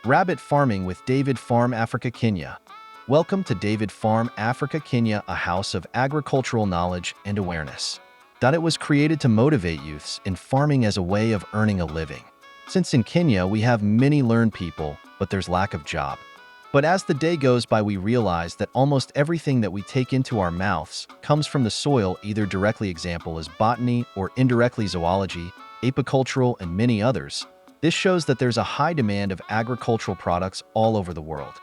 Rabbit farming with David Farm Africa, Kenya. Welcome to David Farm Africa, Kenya, a house of agricultural knowledge and awareness. It was created to motivate youths in farming as a way of earning a living. Since in Kenya we have many learned people, but there's lack of job. But as the day goes by, we realize that almost everything that we take into our mouths comes from the soil, either directly, example is botany, or indirectly zoology, apicultural, and many others. This shows that there's a high demand of agricultural products all over the world.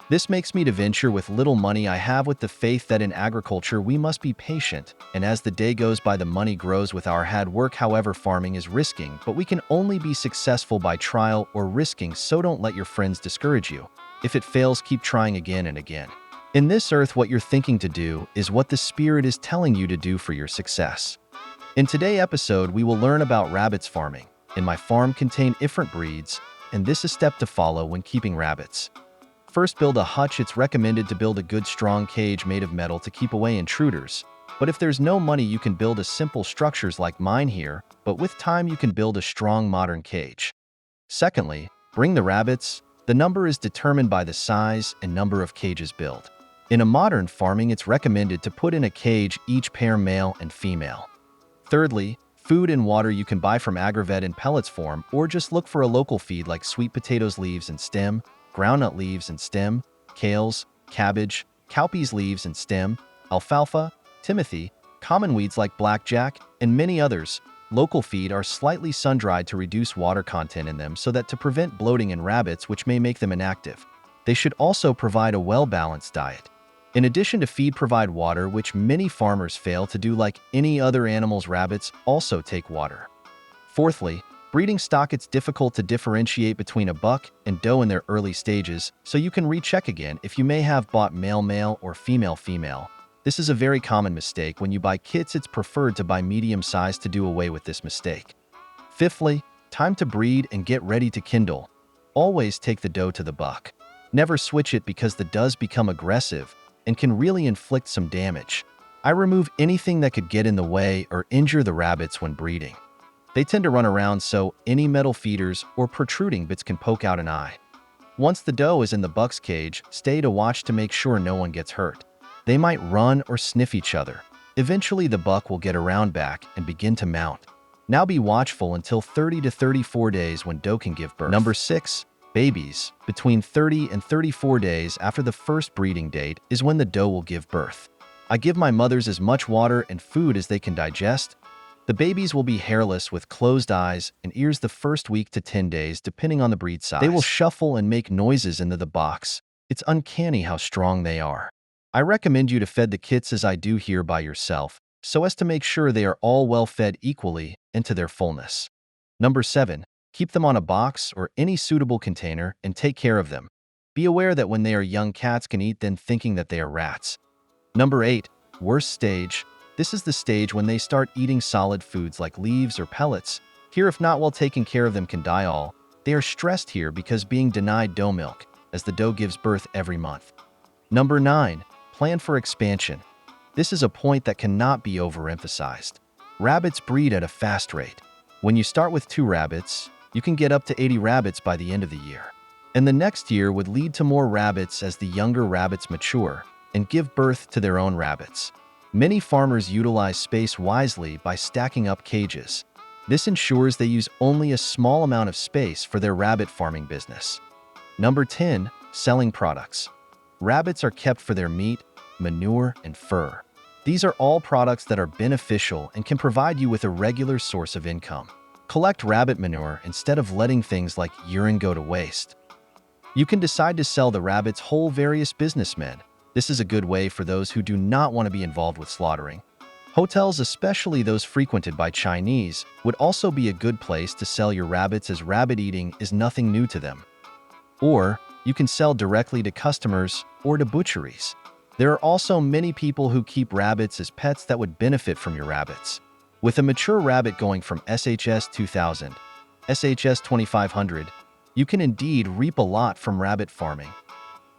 This makes me to venture with little money I have with the faith that in agriculture we must be patient, and as the day goes by the money grows with our hard work. However, farming is risking, but we can only be successful by trial or risking, so don't let your friends discourage you. If it fails, keep trying again and again. In this earth, what you're thinking to do is what the Spirit is telling you to do for your success. In today's episode, we will learn about rabbits farming. In my farm contain different breeds, and this is step to follow when keeping rabbits. First, build a hutch. It's recommended to build a good strong cage made of metal to keep away intruders. But if there's no money, you can build a simple structures like mine here, but with time you can build a strong modern cage. Secondly, bring the rabbits. The number is determined by the size and number of cages built. In a modern farming, it's recommended to put in a cage each pair male and female. Thirdly, food and water you can buy from Agravet in pellets form, or just look for a local feed like sweet potatoes leaves and stem, groundnut leaves and stem, kales, cabbage, cowpeas leaves and stem, alfalfa, timothy, common weeds like blackjack, and many others. Local feed are slightly sun-dried to reduce water content in them so that to prevent bloating in rabbits, which may make them inactive. They should also provide a well-balanced diet. In addition to feed, provide water, which many farmers fail to do. Like any other animals, rabbits also take water. Fourthly, breeding stock. It's difficult to differentiate between a buck and doe in their early stages, so you can recheck again if you may have bought male or female. This is a very common mistake. When you buy kits, it's preferred to buy medium size to do away with this mistake. Fifthly, time to breed and get ready to kindle. Always take the doe to the buck. Never switch it because the does become aggressive and can really inflict some damage. I remove anything that could get in the way or injure the rabbits when breeding. They tend to run around, so any metal feeders or protruding bits can poke out an eye. Once the doe is in the buck's cage, stay to watch to make sure no one gets hurt. They might run or sniff each other. Eventually the buck will get around back and begin to mount. Now be watchful until 30 to 34 days when doe can give birth. Number 6. Babies. Between 30 and 34 days after the first breeding date is when the doe will give birth. I give my mothers as much water and food as they can digest. The babies will be hairless with closed eyes and ears the first week to 10 days depending on the breed size. They will shuffle and make noises into the box. It's uncanny how strong they are. I recommend you to feed the kits as I do here by yourself, so as to make sure they are all well fed equally and to their fullness. Number 7. Keep them on a box or any suitable container and take care of them. Be aware that when they are young, cats can eat them thinking that they are rats. Number 8. Worst stage. This is the stage when they start eating solid foods like leaves or pellets. Here, if not well taken care of them, can die all. They are stressed here because being denied doe milk, as the doe gives birth every month. Number 9. Plan for expansion. This is a point that cannot be overemphasized. Rabbits breed at a fast rate. When you start with 2 rabbits, you can get up to 80 rabbits by the end of the year. And the next year would lead to more rabbits as the younger rabbits mature and give birth to their own rabbits. Many farmers utilize space wisely by stacking up cages. This ensures they use only a small amount of space for their rabbit farming business. Number 10. Selling products. Rabbits are kept for their meat, manure, and fur. These are all products that are beneficial and can provide you with a regular source of income. Collect rabbit manure instead of letting things like urine go to waste. You can decide to sell the rabbits whole. Various businessmen. This is a good way for those who do not want to be involved with slaughtering. Hotels, especially those frequented by Chinese, would also be a good place to sell your rabbits, as rabbit eating is nothing new to them. Or you can sell directly to customers or to butcheries. There are also many people who keep rabbits as pets that would benefit from your rabbits. With a mature rabbit going from SHS 2000, SHS 2500, you can indeed reap a lot from rabbit farming.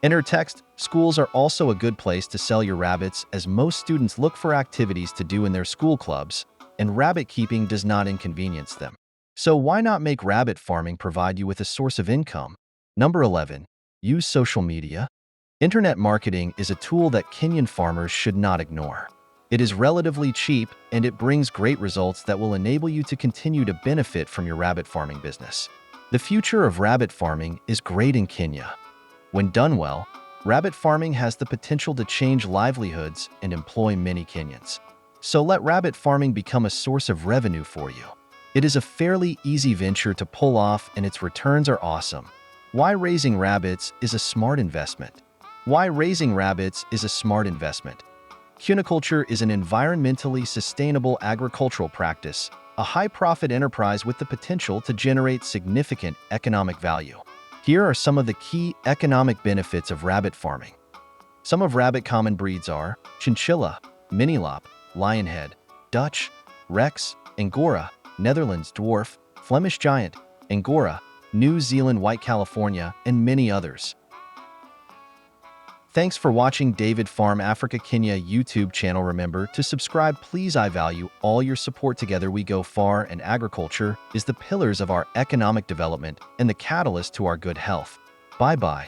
Enter text. Schools are also a good place to sell your rabbits, as most students look for activities to do in their school clubs, and rabbit keeping does not inconvenience them. So why not make rabbit farming provide you with a source of income? Number 11. Use social media. Internet marketing is a tool that Kenyan farmers should not ignore. It is relatively cheap and it brings great results that will enable you to continue to benefit from your rabbit farming business. The future of rabbit farming is great in Kenya. When done well, rabbit farming has the potential to change livelihoods and employ many Kenyans. So let rabbit farming become a source of revenue for you. It is a fairly easy venture to pull off and its returns are awesome. Why raising rabbits is a smart investment. Why raising rabbits is a smart investment. Cuniculture is an environmentally sustainable agricultural practice, a high-profit enterprise with the potential to generate significant economic value. Here are some of the key economic benefits of rabbit farming. Some of rabbit common breeds are chinchilla, minilop, lionhead, Dutch, Rex, Angora, Netherlands dwarf, Flemish giant, Angora, New Zealand white California, and many others. Thanks for watching David Farm Africa Kenya YouTube channel. Remember to subscribe, please. I value all your support. Together we go far, and agriculture is the pillars of our economic development and the catalyst to our good health. Bye-bye.